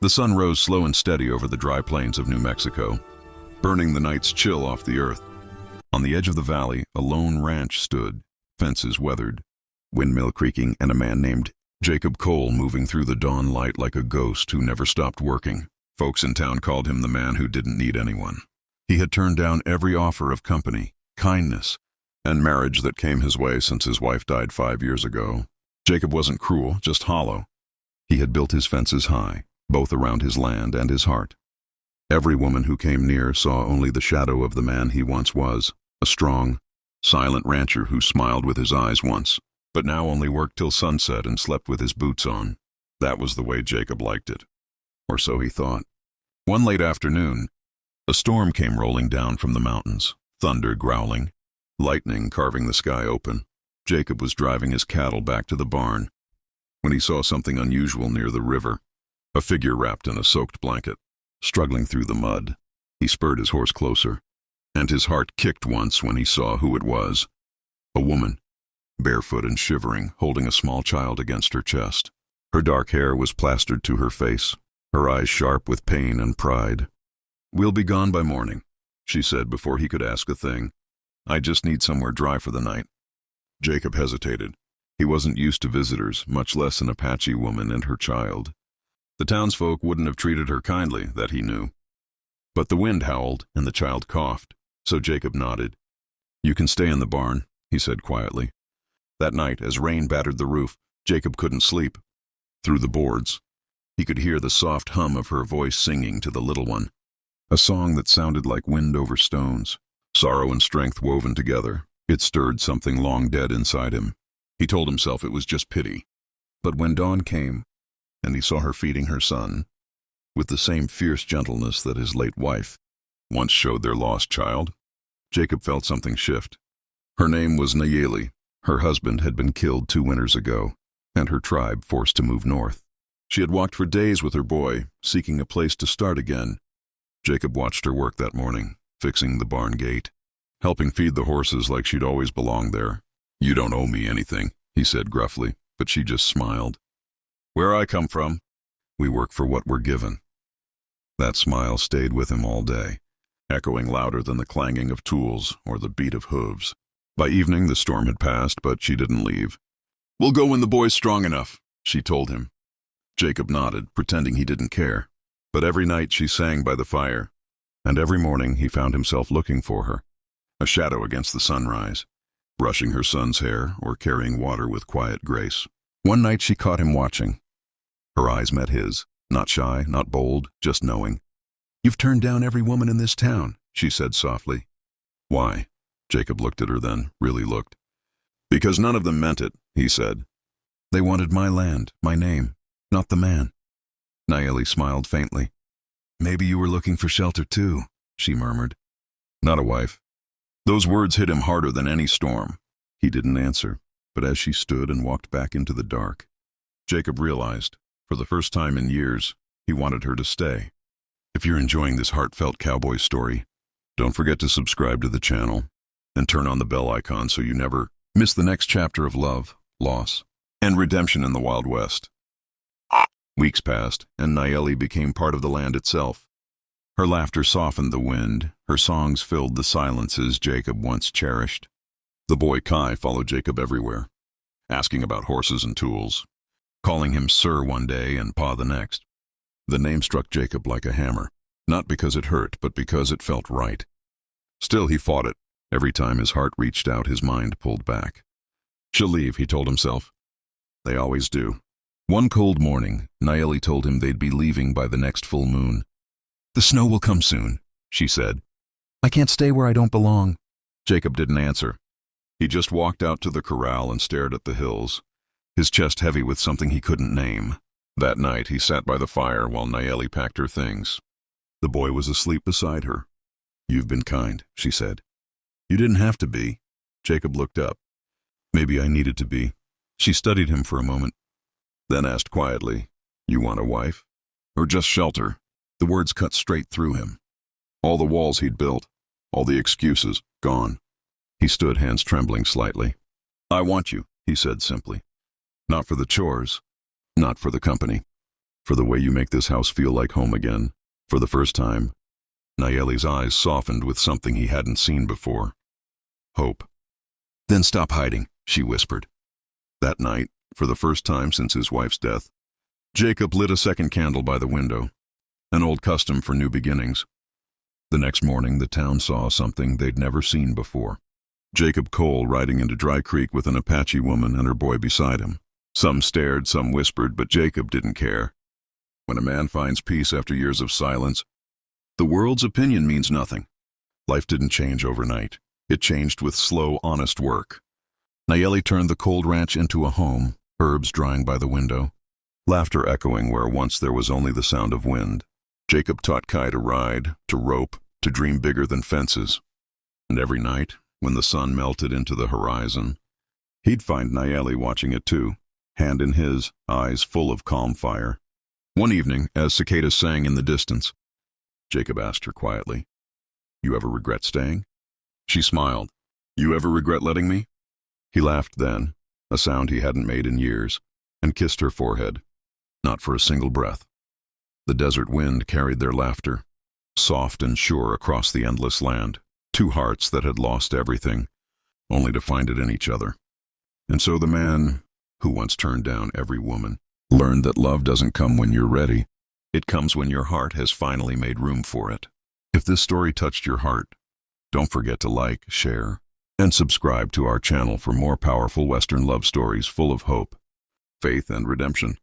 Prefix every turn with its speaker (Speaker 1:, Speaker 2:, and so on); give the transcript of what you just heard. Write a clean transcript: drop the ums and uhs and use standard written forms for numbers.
Speaker 1: The sun rose slow and steady over the dry plains of New Mexico, burning the night's chill off the earth. On the edge of the valley, a lone ranch stood, fences weathered, windmill creaking, and a man named Jacob Cole moving through the dawn light like a ghost who never stopped working. Folks in town called him the man who didn't need anyone. He had turned down every offer of company, kindness, and marriage that came his way since his wife died 5 years ago. Jacob wasn't cruel, just hollow. He had built his fences high, both around his land and his heart. Every woman who came near saw only the shadow of the man he once was, a strong, silent rancher who smiled with his eyes once, but now only worked till sunset and slept with his boots on. That was the way Jacob liked it. Or so he thought. One late afternoon, a storm came rolling down from the mountains, thunder growling, lightning carving the sky open. Jacob was driving his cattle back to the barn when he saw something unusual near the river, a figure wrapped in a soaked blanket, struggling through the mud. He spurred his horse closer, and his heart kicked once when he saw who it was. A woman, barefoot and shivering, holding a small child against her chest. Her dark hair was plastered to her face, her eyes sharp with pain and pride. "We'll be gone by morning," she said before he could ask a thing. "I just need somewhere dry for the night." Jacob hesitated. He wasn't used to visitors, much less an Apache woman and her child. The townsfolk wouldn't have treated her kindly, that he knew. But the wind howled and the child coughed, so Jacob nodded. "You can stay in the barn," he said quietly. That night, as rain battered the roof, Jacob couldn't sleep. Through the boards, he could hear the soft hum of her voice singing to the little one, a song that sounded like wind over stones, sorrow and strength woven together. It stirred something long dead inside him. He told himself it was just pity. But when dawn came, and he saw her feeding her son, with the same fierce gentleness that his late wife once showed their lost child, Jacob felt something shift. Her name was Nayeli. Her husband had been killed 2 winters ago, and her tribe forced to move north. She had walked for days with her boy, seeking a place to start again. Jacob watched her work that morning, fixing the barn gate, helping feed the horses like she'd always belonged there. "You don't owe me anything," he said gruffly, but she just smiled. "Where I come from, we work for what we're given." That smile stayed with him all day, echoing louder than the clanging of tools or the beat of hooves. By evening, the storm had passed, but she didn't leave. "We'll go when the boy's strong enough," she told him. Jacob nodded, pretending he didn't care. But every night she sang by the fire, and every morning he found himself looking for her, a shadow against the sunrise, brushing her son's hair or carrying water with quiet grace. One night she caught him watching. Her eyes met his, not shy, not bold, just knowing. "You've turned down every woman in this town," she said softly. "Why?" Jacob looked at her then, really looked. "Because none of them meant it," he said. "They wanted my land, my name, not the man." Nayeli smiled faintly. "Maybe you were looking for shelter too," she murmured. "Not a wife." Those words hit him harder than any storm. He didn't answer, but as she stood and walked back into the dark, Jacob realized, for the first time in years, he wanted her to stay. If you're enjoying this heartfelt cowboy story, don't forget to subscribe to the channel and turn on the bell icon so you never miss the next chapter of love, loss, and redemption in the Wild West. Weeks passed, and Nayeli became part of the land itself. Her laughter softened the wind, her songs filled the silences Jacob once cherished. The boy Kai followed Jacob everywhere, asking about horses and tools, calling him Sir one day and Pa the next. The name struck Jacob like a hammer, not because it hurt, but because it felt right. Still he fought it. Every time his heart reached out, his mind pulled back. "She'll leave," he told himself. "They always do." One cold morning, Nayeli told him they'd be leaving by the next full moon. "The snow will come soon," she said. "I can't stay where I don't belong." Jacob didn't answer. He just walked out to the corral and stared at the hills, his chest heavy with something he couldn't name. That night he sat by the fire while Nayeli packed her things. The boy was asleep beside her. "You've been kind," she said. "You didn't have to be." Jacob looked up. "Maybe I needed to be." She studied him for a moment, then asked quietly, "You want a wife? Or just shelter?" The words cut straight through him. All the walls he'd built, all the excuses, gone. He stood, hands trembling slightly. "I want you," he said simply. "Not for the chores, not for the company. for the way you make this house feel like home again." For the first time, Nayeli's eyes softened with something he hadn't seen before. Hope. "Then stop hiding," she whispered. That night, for the first time since his wife's death, Jacob lit a second candle by the window, an old custom for new beginnings. The next morning, the town saw something they'd never seen before. Jacob Cole riding into Dry Creek with an Apache woman and her boy beside him. Some stared, some whispered, but Jacob didn't care. When a man finds peace after years of silence, the world's opinion means nothing. Life didn't change overnight. It changed with slow, honest work. Nayeli turned the cold ranch into a home, herbs drying by the window, laughter echoing where once there was only the sound of wind. Jacob taught Kai to ride, to rope, to dream bigger than fences. And every night, when the sun melted into the horizon, he'd find Nayeli watching it too, hand in his, eyes full of calm fire. One evening, as cicadas sang in the distance, Jacob asked her quietly, "You ever regret staying?" She smiled. "You ever regret letting me?" He laughed then, a sound he hadn't made in years, and kissed her forehead. Not for a single breath. The desert wind carried their laughter, soft and sure across the endless land. Two hearts that had lost everything, only to find it in each other. And so the man, who once turned down every woman, learned that love doesn't come when you're ready. It comes when your heart has finally made room for it. If this story touched your heart, don't forget to like, share, and subscribe to our channel for more powerful Western love stories full of hope, faith, and redemption.